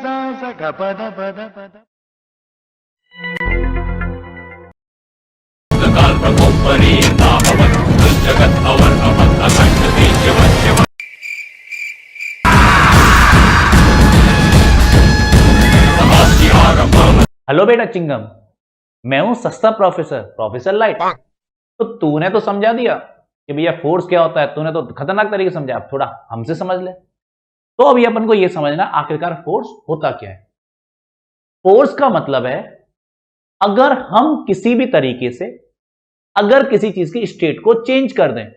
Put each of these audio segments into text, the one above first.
सा सा ग प ध प ध प ध। हेलो बेटा चिंगम, मैं हूं सस्ता प्रोफेसर प्रोफेसर लाइट। तो तूने तो समझा दिया कि भैया फोर्स क्या होता है, तूने तो खतरनाक तरीके से समझा। अब थोड़ा हमसे समझ ले। तो अभी अपन को यह समझना आखिरकार फोर्स होता क्या है। फोर्स का मतलब है अगर हम किसी भी तरीके से अगर किसी चीज की स्टेट को चेंज कर दें,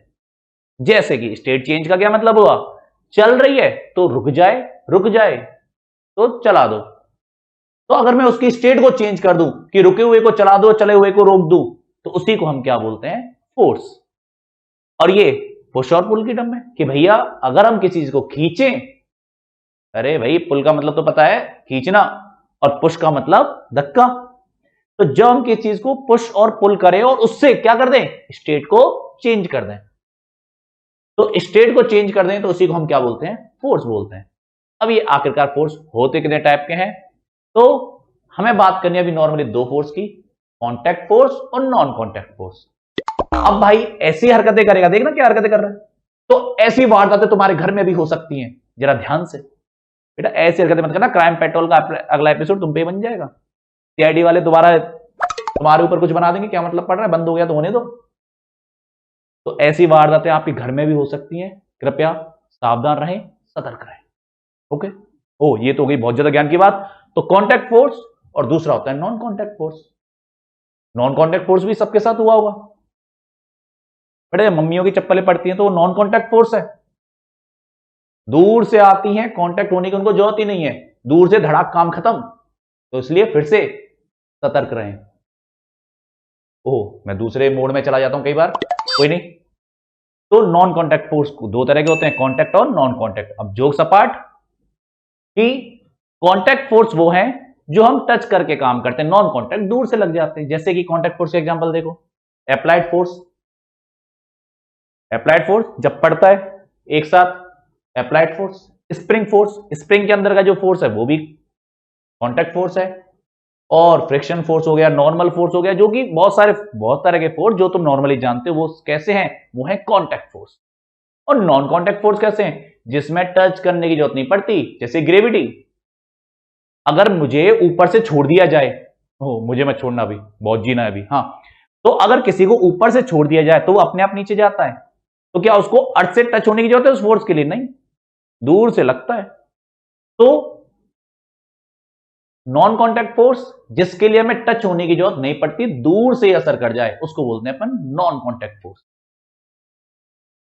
जैसे कि स्टेट चेंज का क्या मतलब हुआ, चल रही है तो रुक जाए तो चला दो। तो अगर मैं उसकी स्टेट को चेंज कर दूं कि रुके हुए को चला दो, चले हुए को रोक दूं, तो उसी को हम क्या बोलते हैं, फोर्स। और ये पुश और पुल की टर्म है कि भैया अगर हम किसी चीज को खींचें, अरे भाई पुल का मतलब तो पता है, खींचना, और पुश का मतलब धक्का। तो जब हम किसी चीज को पुश और पुल करें और उससे क्या कर दें, स्टेट को चेंज कर दें, तो स्टेट को चेंज कर दें तो उसी को हम क्या बोलते हैं, फोर्स बोलते हैं। अब ये आखिरकार फोर्स होते कितने टाइप के हैं, तो हमें बात करनी है अभी नॉर्मली दो फोर्स की, कांटेक्ट फोर्स और नॉन कांटेक्ट फोर्स। अब भाई ऐसी हरकतें करेगा, देखना क्या हरकतें कर रहा है। तो ऐसी वारदातें तुम्हारे घर में भी हो सकती हैं, जरा ध्यान से बेटा, ऐसी हरकतें मत करना। क्राइम पेट्रोल का अगला एपिसोड तुम पे बन जाएगा। सीआईडी वाले दोबारा तुम्हारे ऊपर कुछ बना देंगे, क्या मतलब पड़ रहा है, बंद हो गया तो होने दो। तो ऐसी वारदातें आपके घर में भी हो सकती हैं, कृपया सावधान रहें, सतर्क रहें। ओके, ओ ये तो हो गई बहुत ज्यादा ज्ञान की बात। तो कांटेक्ट फोर्स और दूसरा होता है non contact force. Non contact force भी सबके साथ हुआ होगा बेटा, मम्मियों की चप्पलें पड़ती हैं तो वो नॉन कांटेक्ट फोर्स है, दूर से आती हैं, कांटेक्ट होने की उनको जरूरत ही नहीं है, दूर से धड़ाक काम खत्म। तो इसलिए फिर से सतर्क रहें। ओह मैं दूसरे मोड में चला जाता हूं कई बार, कोई नहीं। तो नॉन कांटेक्ट फोर्स दो तरह के होते हैं, कांटेक्ट और नॉन कांटेक्ट। अब जोक्स अपार्ट कि कांटेक्ट फोर्स वो है जो हम टच करके काम करते हैं, नॉन कांटेक्ट दूर से लग जाते हैं। जैसे कि कांटेक्ट फोर्स का एग्जांपल देखो, अप्लाइड फोर्स। अप्लाइड फोर्स जब पड़ता है एक साथ, applied force. Spring force, spring के अंदर का जो फोर्स है वो भी कांटेक्ट फोर्स है। और फ्रिक्शन फोर्स हो गया, नॉर्मल फोर्स हो गया, जो कि बहुत तरह के फोर्स जो तुम नॉर्मली जानते हो वो कैसे हैं, वो है कांटेक्ट फोर्स। और नॉन कांटेक्ट फोर्स कैसे हैं, जिसमें टच करने की जरूरत नहीं पड़ती, जैसे ग्रेविटी। अगर मुझे ऊपर से छोड़ दिया जाए, हो मुझे मत छोड़ना अभी, बहुत जीना है अभी, हाँ। तो अगर किसी को ऊपर से छोड़ दिया जाए तो वो अपने आप नीचे जाता है, तो क्या उसको अर्थ से टच होने की जरूरत है उस फोर्स के लिए, नहीं, दूर से लगता है। तो नॉन कांटेक्ट फोर्स जिसके लिए हमें टच होने की जरूरत नहीं पड़ती, दूर से असर कर जाए, उसको बोलते हैं अपन non contact force.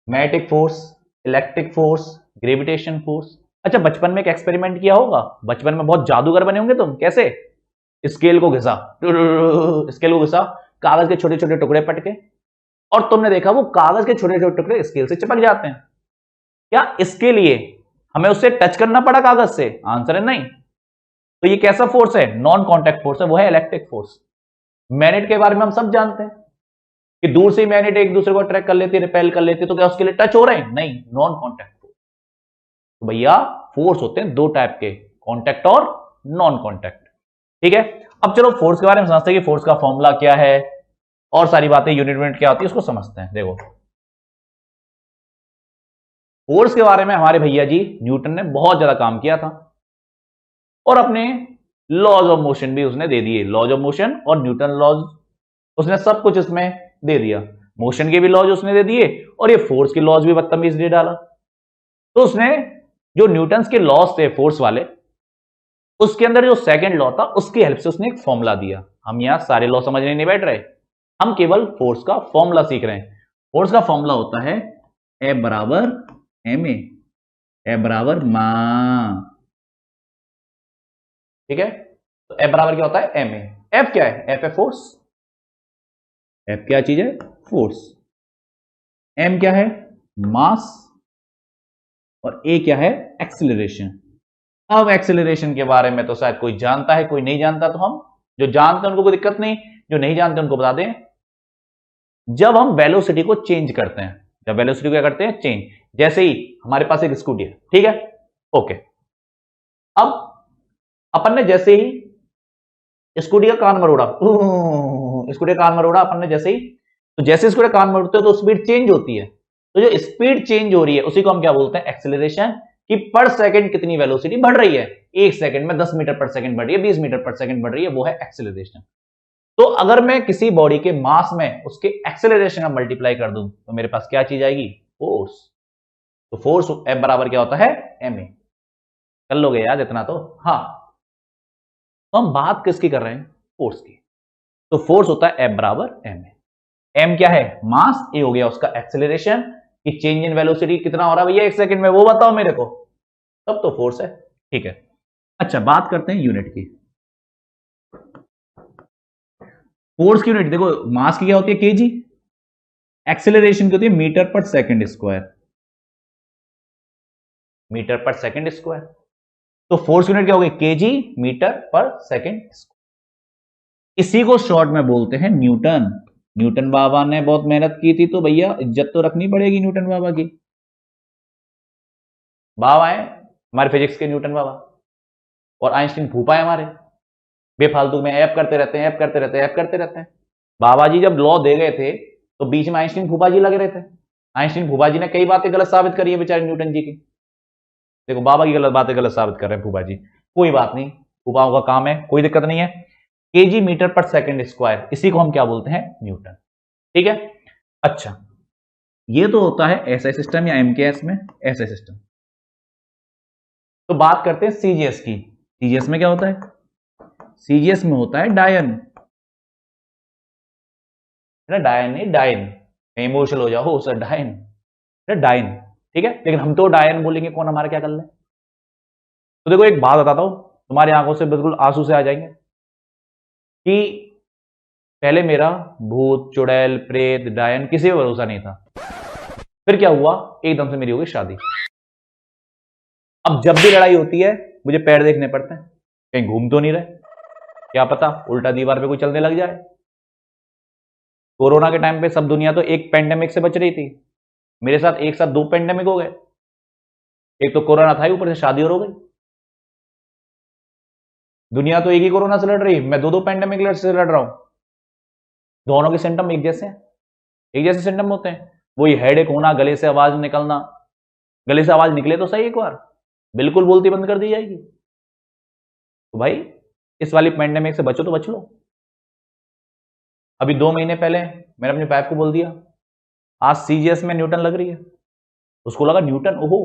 Magnetic force, electric force, gravitation force. अच्छा बचपन में एक एक्सपेरिमेंट किया होगा, बचपन में बहुत जादूगर बने होंगे तुम, कैसे, स्केल को घिसा, स्केल को घिसा, कागज के छोटे छोटे टुकड़े पटके, और तुमने देखा वो कागज के छोटे छोटे टुकड़े स्केल से चिपक जाते हैं। क्या इसके लिए हमें उससे टच करना पड़ा कागज से, आंसर है नहीं। तो ये कैसा फोर्स है, नॉन कांटेक्ट फोर्स है, वो है इलेक्ट्रिक फोर्स। मैग्नेट के बारे में हम सब जानते हैं कि दूर से मैग्नेट एक दूसरे को अट्रैक्ट कर लेती है, रिपेल कर लेती है, तो क्या उसके लिए टच हो रहे हैं, नहीं, नॉन कांटेक्ट फोर्स। तो भैया फोर्स होते हैं दो टाइप के, कांटेक्ट और नॉन कांटेक्ट। ठीक है, अब चलो फोर्स के बारे में समझते हैं कि फोर्स का फॉर्मूला क्या है और सारी बातें, यूनिट क्या होती है उसको समझते हैं। देखो फोर्स के बारे में हमारे भैया जी न्यूटन ने बहुत ज्यादा काम किया था, और अपने लॉज ऑफ मोशन भी उसने दे दिए, लॉज ऑफ मोशन और न्यूटन लॉज, उसने सब कुछ इसमें दे दिया। मोशन के भी लॉज उसने दे दिए, और ये फोर्स के लॉज भी बदतमीज दे डाला। तो उसने जो न्यूटन के लॉज थे फोर्स वाले, उसके अंदर जो सेकंड लॉ था उसकी हेल्प से उसने एक फॉर्मूला दिया। हम यहां सारे लॉ समझने नहीं बैठ रहे, हम केवल फोर्स का फॉर्मूला सीख रहे हैं। फोर्स का फॉर्मूला होता है F बराबर ma, F बराबर मा, ठीक है। तो F बराबर क्या होता है, ma। F क्या है, F है फोर्स, F क्या चीज है, फोर्स। m क्या है, मास, और a क्या है, एक्सीलरेशन। अब एक्सीलरेशन के बारे में तो शायद कोई जानता है कोई नहीं जानता, तो हम जो जानते हैं उनको कोई दिक्कत नहीं, जो नहीं जानते उनको बता दें। जब हम वेलोसिटी को चेंज करते हैं, जब वेलोसिटी को क्या करते हैं, चेंज, जैसे ही हमारे पास एक स्कूटी है, ठीक है, ओके। अब अपन ने जैसे ही स्कूटी का कान मरोड़ा, स्कूटी का कान मरोड़ा अपन ने जैसे ही, तो जैसे स्कूटी का कान मरोड़ते हो तो स्पीड चेंज होती है। तो जो स्पीड चेंज हो रही है उसी को हम क्या बोलते हैं, एक्सेलरेशन। कि पर सेकंड कितनी वेलोसिटी बढ़ रही है, एक सेकंड में 10 मीटर पर सेकंड बढ़ रही है, 20 मीटर पर सेकंड बढ़ रही है, वो है एक्सेलरेशन। तो अगर मैं किसी बॉडी के मास में उसके एक्सेलरेशन का मल्टीप्लाई कर दूं तो मेरे पास क्या चीज आएगी, फोर्स। तो फोर्स एफ बराबर क्या होता है, एम ए। कर लोगे याद इतना तो, हाँ। तो हम बात किसकी कर रहे हैं, फोर्स की। तो फोर्स होता है एफ बराबर एम ए। एम क्या है, मास, ए हो गया उसका एक्सेलरेशन, कि चेंज इन वेलोसिटी कितना हो रहा है भैया एक सेकंड में, वो बताओ मेरे को, तब तो फोर्स है। ठीक है, अच्छा बात करते हैं यूनिट की। फोर्स की यूनिट देखो, मास की क्या होती है, केजी, एक्सेलरेशन की होती है मीटर पर सेकंड स्क्वायर, मीटर पर सेकंड स्क्वायर। तो फोर्स यूनिट क्या होगी, केजी मीटर पर सेकंड स्क्वायर। इसी को शॉर्ट में बोलते हैं न्यूटन। न्यूटन बाबा ने बहुत मेहनत की थी, तो भैया इज्जत तो रखनी पड़ेगी न्यूटन बाबा की। बाबा है हमारे फिजिक्स के न्यूटन बाबा, और आइंस्टीन फूफा है हमारे, बेफालतू में ऐप करते रहते हैं, ऐप करते रहते हैं, ऐप करते रहते हैं। बाबा जी जब लॉ दे गए थे तो बीच में आइंस्टीन फूफा जी लगे रहे थे। आइंस्टीन फूफा जी ने कई बातें गलत साबित करी है बेचारे न्यूटन जी की। देखो बाबा की गलत बातें गलत साबित कर रहे हैं फूफा जी, कोई बात नहीं, फूफाओं का काम है, कोई दिक्कत नहीं है। केजी मीटर पर सेकंड स्क्वायर, इसी को हम क्या बोलते हैं, न्यूटन। ठीक है, अच्छा ये तो होता है एसआई सिस्टम या एमकेएस में, एसआई सिस्टम। तो बात करते हैं सीजीएस की। सीजीएस में क्या होता है, सीजीएस में होता है डायन, ना डायन नहीं डायन, इमोशनल हो जाओ सर, डायन, डायन। ठीक है, लेकिन हम तो डायन बोलेंगे, कौन हमारा क्या कर ले। तो देखो एक बात बताता हूं, तुम्हारी आंखों से बिल्कुल आंसू से आ जाएंगे, कि पहले मेरा भूत चुड़ैल प्रेत डायन किसी पर भरोसा नहीं था। फिर क्या हुआ, एकदम से मेरी हो गई शादी। अब जब भी लड़ाई होती है मुझे पैर देखने पड़ते हैं, कहीं घूम तो नहीं रहे, क्या पता उल्टा दीवार पे कोई चलने लग जाए। कोरोना के टाइम पे सब दुनिया तो एक पेंडेमिक से बच रही थी, मेरे साथ एक साथ 2 पेंडेमिक हो गए। एक तो कोरोना था ही, ऊपर से शादी और हो गई। दुनिया तो एक ही कोरोना से लड़ रही, मैं 2 पेंडेमिक से लड़ रहा हूं। दोनों के सिम्टम एक जैसे हैं, एक जैसे सिम्टम होते हैं, वही हेडेक होना, गले से आवाज निकलना। गले से आवाज निकले तो सही एक बार, बिल्कुल बोलती बंद कर दी जाएगी। तो भाई इस वाली पेंडेमिक से बचो तो बच लो। अभी 2 महीने पहले मैंने अपनी वाइफ को बोल दिया आज सीजीएस में न्यूटन लग रही है, उसको लगा न्यूटन, ओहो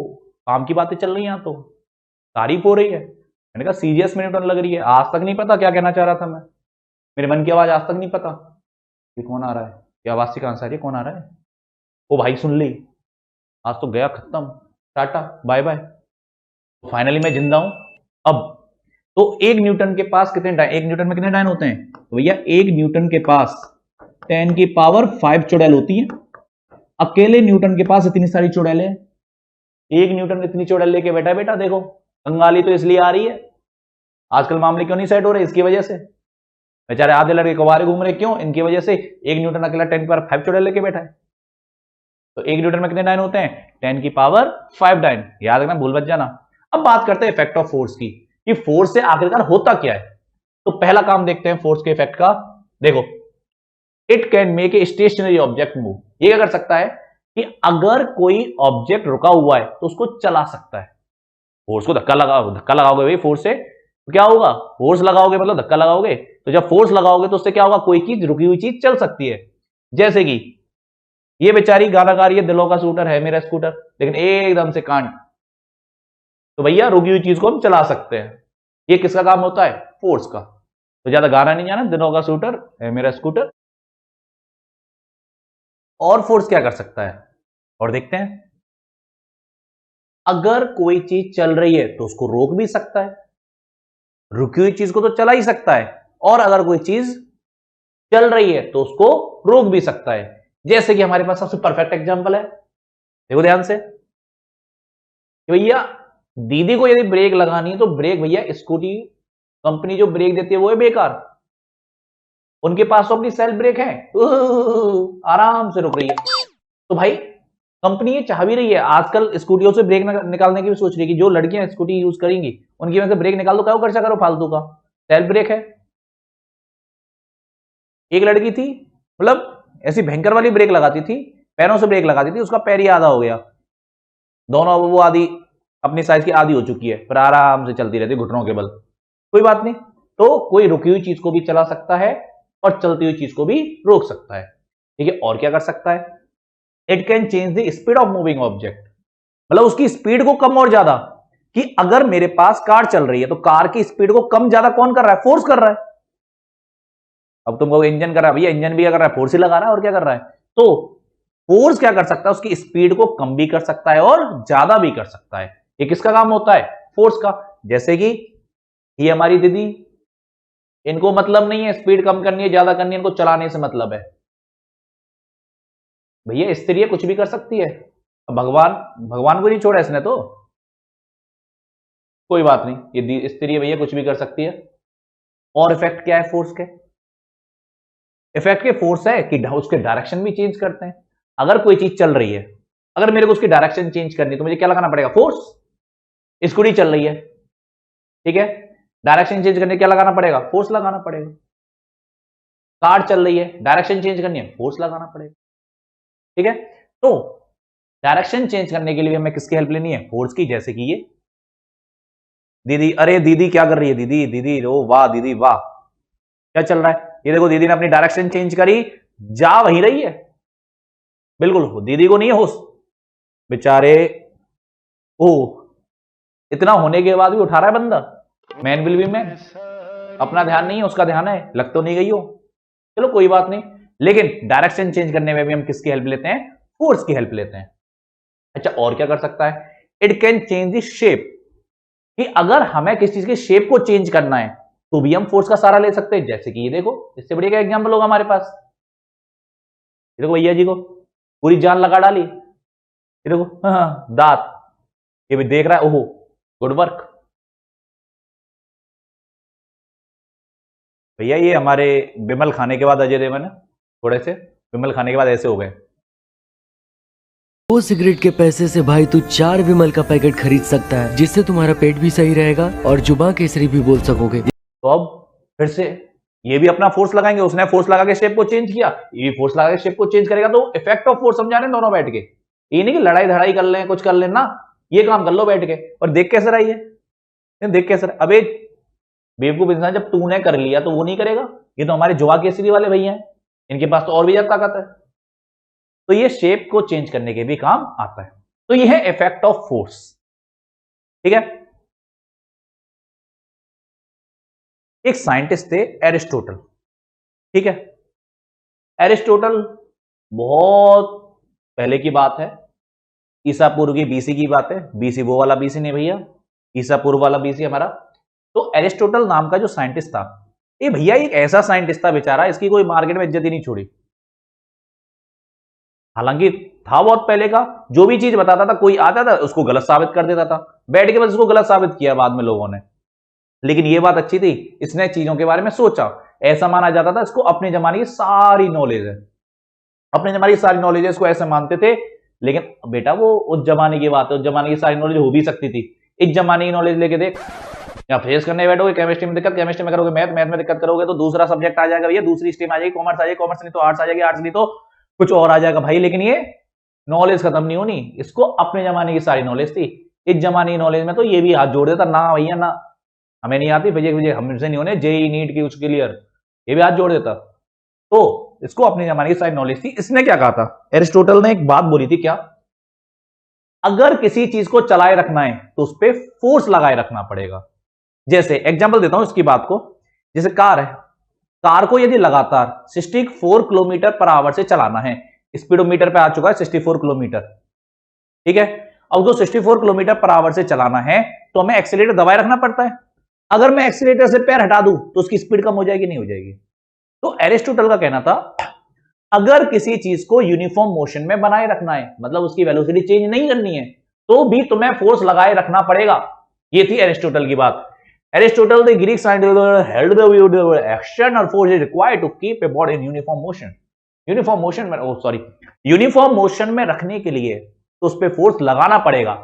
काम की बातें चल रही हैं, यहाँ तो तारीफ हो रही है। मैंने कहा सीजीएस में न्यूटन लग रही है, आज तक नहीं पता क्या कहना चाह रहा था मैं, मेरे मन की आवाज आज तक नहीं पता कि कौन आ रहा है, ये आवाज से कहां से आ रही है, कौन आ रहा है। ओ भाई सुन ली, आज तो गया खत्म, टाटा बाय बाय। फाइनली मैं जिंदा हूं। अब तो एक न्यूटन के पास कितने डायन, एक न्यूटन में कितने डायन होते हैं, तो भैया एक न्यूटन के पास 10 की पावर 5 चुड़ैल होती है। अकेले न्यूटन के पास इतनी सारी चुड़ैलें, एक न्यूटन इतनी चुड़ैल लेके बैठा है, बेटा देखो कंगाली तो इसलिए आ रही है, आजकल मामले क्यों नहीं सेट हो रहे, इसकी वजह से। बेचारे आधे लड़के कुंवारे घूम रहे, क्यों, इनकी वजह से। एक न्यूटन अकेला 10 की पावर 5 चुड़ैल लेके बैठा है। तो एक न्यूटन में कितने डायन होते हैं, 10 की पावर 5 डायन, याद रखना भूल मत जाना। अब बात करते हैं इफेक्ट ऑफ फोर्स की, कि फोर्स से आखिरकार होता क्या है। तो पहला काम देखते हैं फोर्स के इफेक्ट का। देखो it can make a stationary object move, ये क्या कर सकता है कि अगर कोई ऑब्जेक्ट रुका हुआ है तो उसको चला सकता है। फोर्स को धक्का लगाओ, धक्का लगाओगे भाई फोर्स से, तो क्या होगा, फोर्स लगाओगे मतलब धक्का लगाओगे, तो जब फोर्स लगाओगे तो उससे क्या होगा, कोई चीज रुकी हुई चीज चल सकती है। जैसे कि ये बेचारी गाना गा रही है, दिलों का शूटर है मेरा स्कूटर, लेकिन एकदम से कांट, तो भैया रुकी हुई चीज को हम चला सकते हैं। ये किसका काम होता है, फोर्स का। तो ज्यादा गाना नहीं जाना, दिलों का शूटर है मेरा स्कूटर। और फोर्स क्या कर सकता है, और देखते हैं। अगर कोई चीज चल रही है तो उसको रोक भी सकता है, रुकी हुई चीज को तो चला ही सकता है, और अगर कोई चीज चल रही है तो उसको रोक भी सकता है। जैसे कि हमारे पास सबसे परफेक्ट एग्जांपल है, देखो ध्यान से, भैया दीदी को यदि ब्रेक लगानी है तो ब्रेक भैया स्कूटी कंपनी जो ब्रेक देती है वो है बेकार, उनके पास तो अपनी सेल्फ ब्रेक है, आराम से रुक रही है। तो भाई कंपनी ये चाह भी रही है, आजकल स्कूटियों से ब्रेक निकालने की भी सोच रही है कि जो लड़कियां स्कूटी यूज करेंगी उनकी वजह से ब्रेक निकाल दो, क्या खर्चा करो फालतू का, सेल्फ ब्रेक है। एक लड़की थी, मतलब ऐसी भयंकर वाली ब्रेक लगाती थी, पैरों से ब्रेक लगाती थी, उसका पैर ही आधा हो गया, दोनों वो आधी अपनी साइज की आधी हो चुकी है, फिर आराम से चलती रहती घुटनों के बल। कोई बात नहीं, तो कोई रुकी हुई चीज को भी चला सकता है और चलती हुई चीज को भी रोक सकता है। ठीक है, और क्या कर सकता है, it can change the speed of moving object, मतलब उसकी स्पीड को कम और ज्यादा, कि अगर मेरे पास कार चल रही है तो कार की स्पीड को कम ज्यादा कौन कर रहा है, फोर्स कर रहा है। अब तुमको इंजन कर रहा है, भैया इंजन भी क्या कर रहा है, फोर्स ही लगा रहा है, और क्या कर रहा है। तो फोर्स क्या कर सकता है, उसकी स्पीड को कम भी कर सकता है और ज्यादा भी कर सकता है। ये किसका काम होता है, फोर्स का। जैसे कि ये हमारी दीदी, इनको मतलब नहीं है स्पीड कम करनी है ज्यादा करनी है, इनको चलाने से मतलब है। भैया स्त्री कुछ भी कर सकती है, भगवान भगवान को नहीं छोड़ा इसने तो, कोई बात नहीं, ये स्त्री भैया कुछ भी कर सकती है। और इफेक्ट क्या है फोर्स के, इफेक्ट के फोर्स है कि उसके डायरेक्शन भी चेंज करते हैं। अगर कोई चीज चल रही है, अगर मेरे को उसकी डायरेक्शन चेंज करनी है तो मुझे क्या लगाना पड़ेगा, फोर्स। स्कूटी चल रही है, ठीक है, डायरेक्शन चेंज करने क्या लगाना पड़ेगा, फोर्स लगाना पड़ेगा। कार चल रही है, डायरेक्शन चेंज करनी है, फोर्स लगाना पड़ेगा। ठीक है, तो डायरेक्शन चेंज करने के लिए हमें किसकी हेल्प लेनी है, फोर्स की। जैसे कि ये दीदी, अरे दीदी क्या कर रही है, दीदी दीदी ओ वाह दीदी वाह, क्या चल रहा है, ये देखो दीदी ने अपनी डायरेक्शन चेंज करी, जा वहीं रही है, बिल्कुल दीदी को नहीं है होश, बेचारे ओ इतना होने के बाद भी उठा रहा है बंदा, मैन विल बी मैन, अपना ध्यान नहीं है उसका ध्यान है, लग तो नहीं गई हो, चलो कोई बात नहीं। लेकिन डायरेक्शन चेंज करने में भी हम किसकी हेल्प लेते हैं, फोर्स की हेल्प लेते हैं। अच्छा, और क्या कर सकता है, it can change the shape, कि अगर हमें किसी चीज की शेप को चेंज करना है तो भी हम फोर्स का सहारा ले सकते हैं। जैसे कि ये देखो, इससे बढ़िया क्या एग्जांपल होगा हमारे पास, ये देखो भैया जी को पूरी जान लगा डाली, ये देखो हाँ, दांत, ये भी देख रहा है, ओहो गुड वर्क भैया। ये हमारे विमल खाने के बाद अजय देवगन थोड़े से विमल खाने के बाद ऐसे हो गए। 2 सिगरेट के पैसे से भाई तू 4 विमल का पैकेट खरीद सकता है, जिससे तुम्हारा पेट भी सही रहेगा और जुबान केसरी भी बोल सकोगे। तो अब फिर से ये भी अपना फोर्स लगाएंगे, उसने फोर्स लगा के शेप को चेंज किया, ये भी फोर्स लगा के शेप को चेंज करेगा, तो इफेक्ट ऑफ फोर्स समझा रहे हैं दोनों बैठ के। ये नहीं कि लड़ाई धड़ाई कर लें कुछ कर लें ना, ये काम कर लो बैठ के। और देख कैसे रहा है, देख कैसे रहा, अबे बेवकूफ इंसान, जब तूने कर लिया तो वो नहीं करेगा, ये तो हमारे जुआ केसरी वाले भैया हैं, इनके पास तो और भी ज्यादा ताकत है, तो ये शेप को चेंज करने के भी काम आता है। तो ये है इफेक्ट ऑफ फोर्स। ठीक है, एक साइंटिस्ट थे एरिस्टोटल, ठीक है, एरिस्टोटल बहुत पहले की बात है, ईसा पूर्व की बीसी की बात है, बीसी वो वाला बीसी नहीं भैया, ईसा पूर्व वाला बीसी हमारा। तो एरिस्टोटल नाम का जो साइंटिस्ट था, ये भैया एक ऐसा साइंटिस्ट था बेचारा, इसकी कोई मार्केट में इज्जत ही नहीं छोड़ी। हालांकि था बहुत पहले का, जो भी चीज बताता था कोई आता था उसको गलत साबित कर देता था, बैठ के बस उसको गलत साबित किया बाद में लोगों ने। लेकिन ये बात अच्छी थी, इसने चीजों के बारे में सोचा, ऐसा माना जाता था इसको अपने जमाने की सारी नॉलेज है, अपने जमाने की सारी नॉलेज है, इसको ऐसे मानते थे। लेकिन बेटा वो उस जमाने की बात है, उस जमाने की सारी नॉलेज हो भी सकती थी, इस जमाने की नॉलेज लेके देख, या फेस करने बैठोगे केमिस्ट्री में दिक्कत, केमिस्ट्री में करोगे मैथ, मैथ में दिक्कत करोगे तो दूसरा सब्जेक्ट आ जाएगा भैया, दूसरी स्ट्रीम आ जाएगी, कॉमर्स आ जाएगी, कॉमर्स नहीं तो आर्ट्स आ जाएगी, आर्ट्स नहीं तो कुछ और आ जाएगा भाई। लेकिन ये नॉलेज खत्म नहीं होनी, इसको अपने जमाने की सारी नॉलेज थी, इस जमाने की नॉलेज में तो ये भी हाथ जोड़ देता, ना भैया ना हमें नहीं आती फिजिक्स, हमसे नहीं होने जेई नीट की कुछ क्लियर, ये भी हाथ जोड़ देता। तो इसको अपने जमाने की सारी नॉलेज थी। इसने क्या कहा था, एरिस्टोटल ने एक बात बोली थी, क्या, अगर किसी चीज को चलाए रखना है तो उस पर फोर्स लगाए रखना पड़ेगा। जैसे एग्जांपल देता हूं इसकी बात को, जैसे कार है, कार को यदि लगातार 64 किलोमीटर पर आवर से चलाना है, स्पीडोमीटर पे आ चुका है 64 किलोमीटर, ठीक है, अब उसको 64 किलोमीटर पर आवर से चलाना है तो हमें एक्सीलरेटर दबाए रखना पड़ता है। अगर मैं एक्सीलरेटर से पैर हटा दूं तो उसकी स्पीड कम हो जाएगी, नहीं हो जाएगी। तो एरिस्टोटल का कहना था, अगर किसी चीज को यूनिफॉर्म मोशन में बनाए रखना है, मतलब उसकी वेलोसिटी चेंज नहीं करनी है, तो भी तुम्हें फोर्स लगाए रखना पड़ेगा। ये थी एरिस्टोटल की बात। Aristotle, the Greek scientist, held the view that action or force is required to keep a body in uniform motion. Uniform motion में, ओ सॉरी, यूनिफॉर्म मोशन में रखने के लिए तो उस पर फोर्स लगाना पड़ेगा।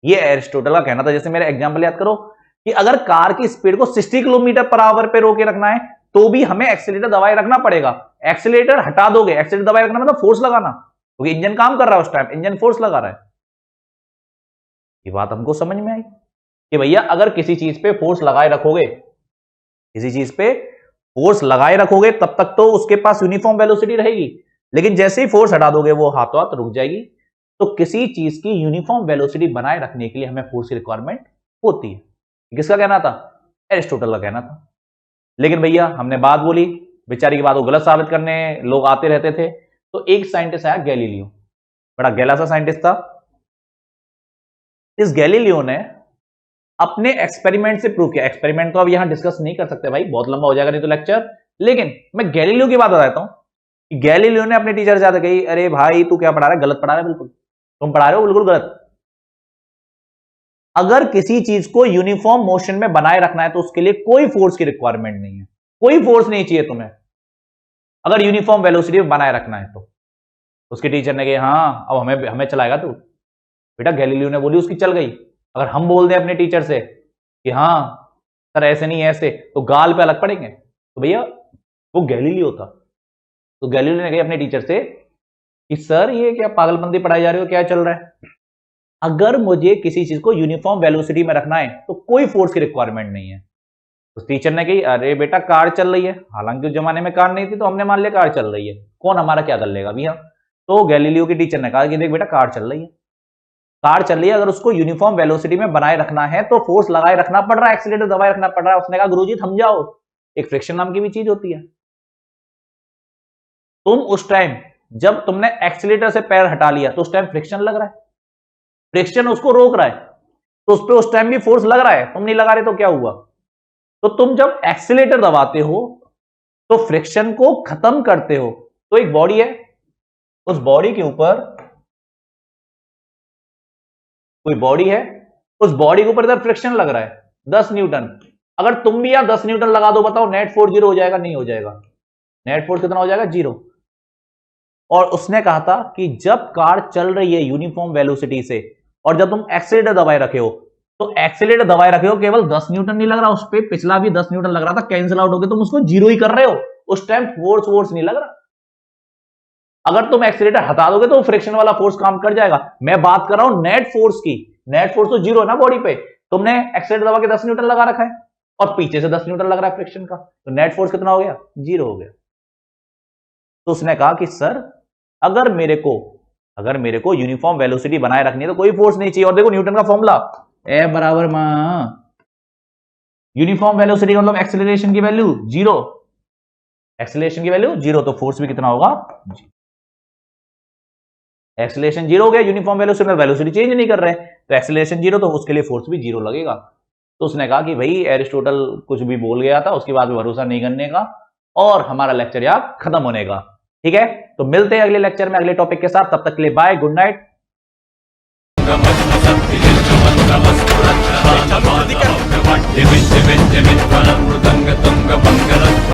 ये एरिस्टोटल का कहना था। जैसे मेरा एग्जांपल याद करो कि अगर कार की स्पीड को 60 किलोमीटर पर आवर पे रोके रखना है तो भी हमें एक्सीलेटर दबाए रखना पड़ेगा। एक्सीलेटर हटा दोगे, एक्सीलेटर दबाए रखना मतलब फोर्स लगाना, क्योंकि इंजन काम कर रहा है उस टाइम, इंजन फोर्स लगा रहा है। ये बात हमको समझ में आई कि भैया अगर किसी चीज पे फोर्स लगाए रखोगे, किसी चीज पे फोर्स लगाए रखोगे तब तक तो उसके पास यूनिफॉर्म वेलोसिटी रहेगी, लेकिन जैसे ही फोर्स हटा दोगे वो हाथों हाथ रुक जाएगी। तो किसी चीज की यूनिफॉर्म वेलोसिटी बनाए रखने के लिए हमें फोर्स की रिक्वायरमेंट होती है। किसका कहना था? एरिस्टोटल का कहना था। लेकिन भैया हमने बात बोली, बेचारी की बात को गलत साबित करने लोग आते रहते थे। तो एक साइंटिस्ट आया गैलीलियो, बड़ा गैला सा साइंटिस्ट था। इस गैलीलियो ने अपने एक्सपेरिमेंट से प्रूव किया। एक्सपेरिमेंट तो अब यहां डिस्कस नहीं कर सकते भाई, बहुत लंबा हो जाएगा नहीं तो लेक्चर, लेकिन मैं गैलीलियो की बात बताता हूं कि गैलीलियो ने अपने टीचर से जाकर कही, अरे भाई तू क्या पढ़ा रहा है, गलत पढ़ा रहा है, बिल्कुल तुम पढ़ा रहे हो बिल्कुल गलत। अगर किसी चीज को यूनिफॉर्म मोशन में बनाए रखना है तो उसके लिए कोई फोर्स की रिक्वायरमेंट नहीं है, कोई फोर्स नहीं चाहिए तुम्हें, अगर यूनिफॉर्म वेलोसिटी में बनाए रखना है तो। उसके टीचर ने कहा हाँ अब हमें चलाएगा तू। बेटा गैलीलियो ने बोली उसकी चल गई। अगर हम बोल दें अपने टीचर से कि हाँ सर ऐसे नहीं ऐसे, तो गाल पे अलग पड़ेंगे। तो भैया वो गैलीलियो था, तो गैलीलियो ने कहा अपने टीचर से कि सर ये क्या पागलपंती पढ़ाई जा रही हो, क्या चल रहा है। अगर मुझे किसी चीज को यूनिफॉर्म वेलोसिटी में रखना है तो कोई फोर्स की रिक्वायरमेंट नहीं है। तो टीचर ने कही अरे बेटा कार चल रही है, हालांकि उस जमाने में कार नहीं थी तो हमने मान लिया कार चल रही है, कौन हमारा क्या कर लेगा भैया। तो गैलीलियो के टीचर ने कहा कि देख बेटा कार चल रही है, कार चल रही है, अगर उसको यूनिफॉर्म वेलोसिटी में बनाए रखना है तो फोर्स लगाए रखना पड़ रहा है, एक्सीलरेटर दबाए रखना पड़ रहा है। उसने कहा गुरुजी थम जाओ, एक फ्रिक्शन नाम की भी चीज होती है। तुम उस टाइम जब तुमने एक्सीलरेटर से पैर हटा लिया तो उस टाइम फ्रिक्शन लग रहा है, फ्रिक्शन उसको रोक रहा है, तो उस पर उस टाइम भी फोर्स लग रहा है। तुम नहीं लगा रहे तो क्या हुआ। तो तुम जब एक्सीलरेटर दबाते हो तो फ्रिक्शन को खत्म करते हो। तो एक बॉडी है, उस बॉडी के ऊपर कोई बॉडी है, उस बॉडी के ऊपर इधर फ्रिक्शन लग रहा है 10 न्यूटन। अगर तुम भी यहां 10 न्यूटन लगा दो, बताओ नेट फोर्स 0 हो जाएगा? नहीं हो जाएगा। नेट फोर्स कितना हो जाएगा? 0। और उसने कहा था कि जब कार चल रही है यूनिफॉर्म वेलोसिटी से और जब तुम एक्सीलरेटर दबाए रखे हो, तो एक्सीलरेटर दबाए रखे हो केवल 10 न्यूटन नहीं लग रहा, उस पर पिछला भी 10 न्यूटन लग रहा था, कैंसिल आउट हो गया, तुम उसको 0 ही कर रहे हो, उस टाइम फोर्स नहीं लग रहा। अगर तुम एक्सीलरेटर हटा दोगे तो फ्रिक्शन वाला फोर्स काम कर जाएगा। मैं बात कर रहा हूं नेट फोर्स की। नेट फोर्स तो 0 है ना बॉडी पे, तुमने एक्सीलरेटर दबा के 10 न्यूटन लगा रखा है और पीछे से 10 न्यूटन लग रहा है फ्रिक्शन का, तो नेट फोर्स कितना हो गया? 0 हो गया। तो उसने कहा कि सर अगर मेरे को यूनिफॉर्म वेलोसिटी बनाए रखनी है तो कोई फोर्स नहीं चाहिए। और देखो न्यूटन का फॉर्मूला ए बराबर यूनिफॉर्म वेलोसिटी मतलब एक्सीलरेशन की वैल्यू 0, एक्सीलरेशन की वैल्यू 0, तो फोर्स भी कितना होगा? एक्सीलरेशन 0 हो गया, यूनिफॉर्म वेलोसिटी, वेलोसिटी चेंज नहीं कर रहे हैं तो एक्सीलरेशन 0, तो उसके लिए फोर्स भी 0 लगेगा। तो उसने कहा कि भाई एरिस्टोटल कुछ भी बोल गया था, उसके बाद भरोसा नहीं करने का और हमारा लेक्चर यहां खत्म होने का। ठीक है, तो मिलते हैं अगले लेक्चर में अगले टॉपिक के साथ। तब तक के लिए बाय, गुड नाइट।